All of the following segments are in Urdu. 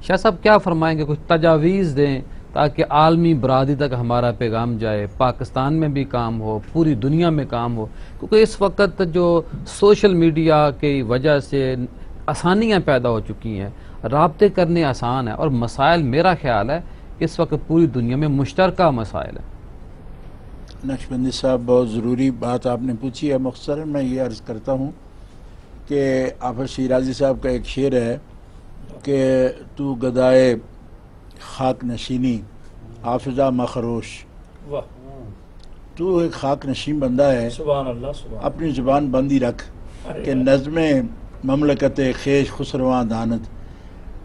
شاہ صاحب کیا فرمائیں گے، کچھ تجاویز دیں تاکہ عالمی برادری تک ہمارا پیغام جائے، پاکستان میں بھی کام ہو، پوری دنیا میں کام ہو؟ کیونکہ اس وقت جو سوشل میڈیا کی وجہ سے آسانیاں پیدا ہو چکی ہیں، رابطے کرنے آسان ہیں، اور مسائل میرا خیال ہے اس وقت پوری دنیا میں مشترکہ مسائل ہیں۔ نقشبندی صاحب بہت ضروری بات آپ نے پوچھی ہے۔ مختصراً میں یہ عرض کرتا ہوں کہ حافظ شیرازی صاحب کا ایک شعر ہے کہ تو گدائے خاک نشینی حافظہ مخروش، تو ایک خاک نشین بندہ ہے، سبحان اللہ سبحان اپنی زبان بندی رکھ کہ نظم مملکت خیش خسرواں دانت،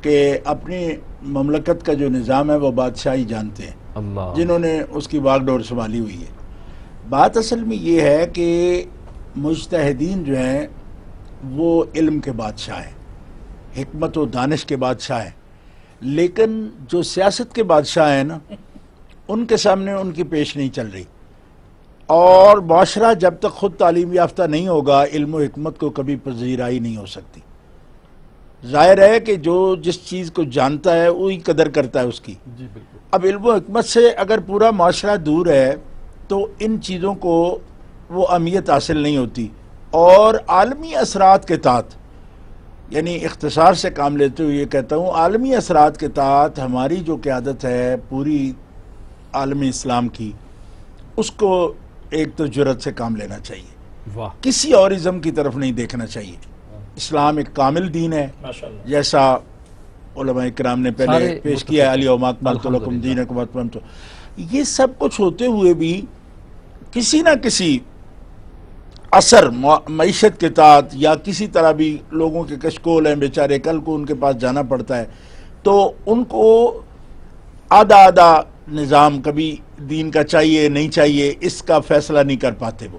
کہ اپنی مملکت کا جو نظام ہے وہ بادشاہی جانتے ہیں اللہ، جنہوں نے اس کی واگ ڈور سنبھالی ہوئی ہے۔ بات اصل میں یہ ہے کہ مجتہدین جو ہیں وہ علم کے بادشاہ ہیں، حکمت و دانش کے بادشاہ ہیں، لیکن جو سیاست کے بادشاہ ہیں نا، ان کے سامنے ان کی پیش نہیں چل رہی، اور معاشرہ جب تک خود تعلیم یافتہ نہیں ہوگا علم و حکمت کو کبھی پذیرائی نہیں ہو سکتی۔ ظاہر ہے کہ جو جس چیز کو جانتا ہے وہی قدر کرتا ہے اس کی۔ جی بالکل۔ اب علم و حکمت سے اگر پورا معاشرہ دور ہے تو ان چیزوں کو وہ اہمیت حاصل نہیں ہوتی، اور عالمی اثرات کے تحت، یعنی اختصار سے کام لیتے ہوئے یہ کہتا ہوں، عالمی اثرات کے تحت ہماری جو قیادت ہے پوری عالمی اسلام کی، اس کو ایک تو جرأت سے کام لینا چاہیے، واہ، کسی اور ازم کی طرف نہیں دیکھنا چاہیے۔ اسلام ایک کامل دین ہے، ماشاءاللہ۔ جیسا علماء کرام نے پہلے سارے پیش کیا ہے، الیوم اکملت لکم دینکم واتممت۔ یہ سب کچھ ہوتے ہوئے بھی کسی نہ کسی اثر معیشت کے تحت یا کسی طرح بھی لوگوں کے کشکول ہیں بیچارے، کل کو ان کے پاس جانا پڑتا ہے، تو ان کو آدھا آدھا نظام کبھی دین کا چاہیے نہیں چاہیے اس کا فیصلہ نہیں کر پاتے۔ وہ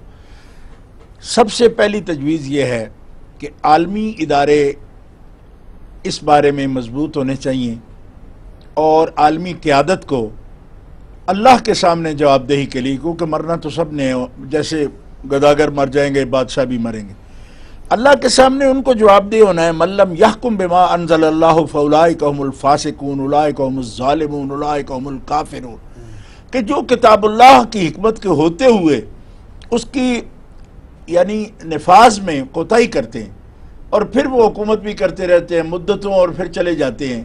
سب سے پہلی تجویز یہ ہے کہ عالمی ادارے اس بارے میں مضبوط ہونے چاہیے، اور عالمی قیادت کو اللہ کے سامنے جواب دہی کے لیے، کیونکہ مرنا تو سب نے، جیسے گداگر مر جائیں گے بادشاہ بھی مریں گے، اللہ کے سامنے ان کو جواب دہ ہونا ہے۔ من لم یحکم بما انزل اللہ فاولئک هم الفاسقون اولئک هم الظالمون اولئک هم الکافرون، کہ جو کتاب اللہ کی حکمت کے ہوتے ہوئے اس کی یعنی نفاذ میں کوتاہی کرتے ہیں، اور پھر وہ حکومت بھی کرتے رہتے ہیں مدتوں اور پھر چلے جاتے ہیں،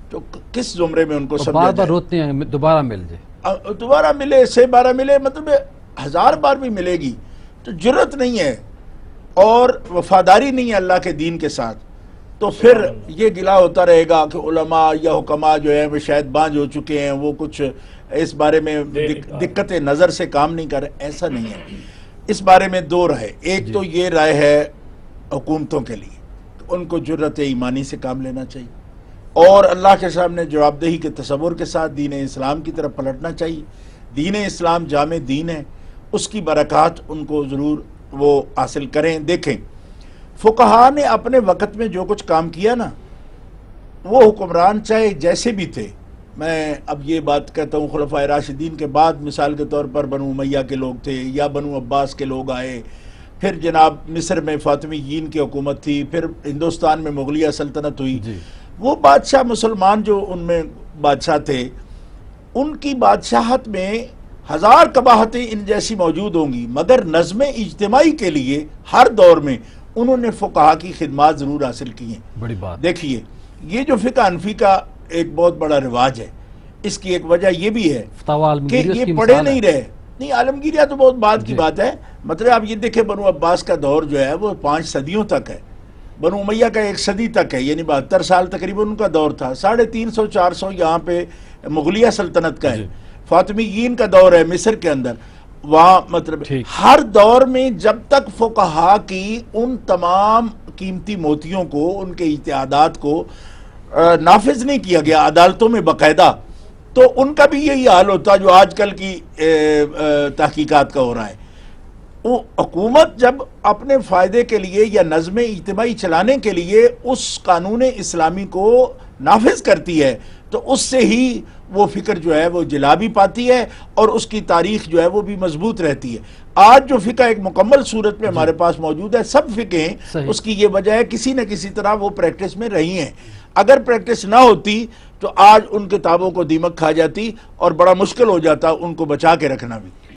تو کس زمرے میں ان کو سمجھا بار بار جائے؟ روتے ہیں دوبارہ مل جائے، دوبارہ ملے، سے بارہ ملے، مطلب 1000 بار بھی ملے گی تو جرأت نہیں ہے اور وفاداری نہیں ہے اللہ کے دین کے ساتھ، تو پھر یہ گلا ہوتا رہے گا کہ علماء یا حکماء جو ہیں وہ شاید بانجھ ہو چکے ہیں، وہ کچھ اس بارے میں دقت نظر سے کام نہیں کر رہے۔ ایسا نہیں ہے، اس بارے میں دو رائے، ایک تو یہ رائے ہے حکومتوں کے لیے کہ ان کو جرأت ایمانی سے کام لینا چاہیے، اور اللہ کے سامنے جواب دہی کے تصور کے ساتھ دین اسلام کی طرف پلٹنا چاہیے۔ دین اسلام جامع دین ہے، اس کی برکات ان کو ضرور وہ حاصل کریں۔ دیکھیں فقہا نے اپنے وقت میں جو کچھ کام کیا نا، وہ حکمران چاہے جیسے بھی تھے، میں اب یہ بات کہتا ہوں خلفائے راشدین کے بعد مثال کے طور پر بنو امیہ کے لوگ تھے یا بنو عباس کے لوگ آئے، پھر جناب مصر میں فاطمیین کی حکومت تھی، پھر ہندوستان میں مغلیہ سلطنت ہوئی، وہ بادشاہ مسلمان جو ان میں بادشاہ تھے، ان کی بادشاہت میں 1000 قباحتیں ان جیسی موجود ہوں گی، مگر نظم اجتماعی کے لیے ہر دور میں انہوں نے فقہا کی خدمات ضرور حاصل کی ہیں۔ بڑی بات۔ دیکھیے یہ جو فقہ حنفی کا ایک بہت بڑا رواج ہے، اس کی ایک وجہ یہ بھی ہے کہ یہ پڑھے نہیں رہے، نہیں عالمگیریہ تو بہت بعد کی بات ہے، مطلب آپ یہ دیکھیں بنو عباس کا دور جو ہے وہ 5 صدیوں تک ہے، بنو امیہ کا 1 صدی تک ہے، یعنی 72 سال تقریباً ان کا دور تھا، 350-400 یہاں پہ مغلیہ سلطنت کا ہے، فاطمیین کا دور ہے مصر کے اندر، وہاں مطلب ہر دور میں جب تک فقہا کی ان تمام قیمتی موتیوں کو، ان کے اجتہادات کو نافذ نہیں کیا گیا عدالتوں میں باقاعدہ، تو ان کا بھی یہی حال ہوتا جو آج کل کی تحقیقات کا ہو رہا ہے۔ وہ حکومت جب اپنے فائدے کے لیے یا نظم اجتماعی چلانے کے لیے اس قانون اسلامی کو نافذ کرتی ہے تو اس سے ہی وہ فکر جو ہے وہ جلا بھی پاتی ہے اور اس کی تاریخ جو ہے وہ بھی مضبوط رہتی ہے۔ آج جو فقہ ایک مکمل صورت میں ہمارے پاس موجود ہے، سب فقہیں، اس کی یہ وجہ ہے کسی نہ کسی طرح وہ پریکٹس میں رہی ہیں۔ اگر پریکٹس نہ ہوتی تو آج ان کتابوں کو دیمک کھا جاتی اور بڑا مشکل ہو جاتا ان کو بچا کے رکھنا بھی.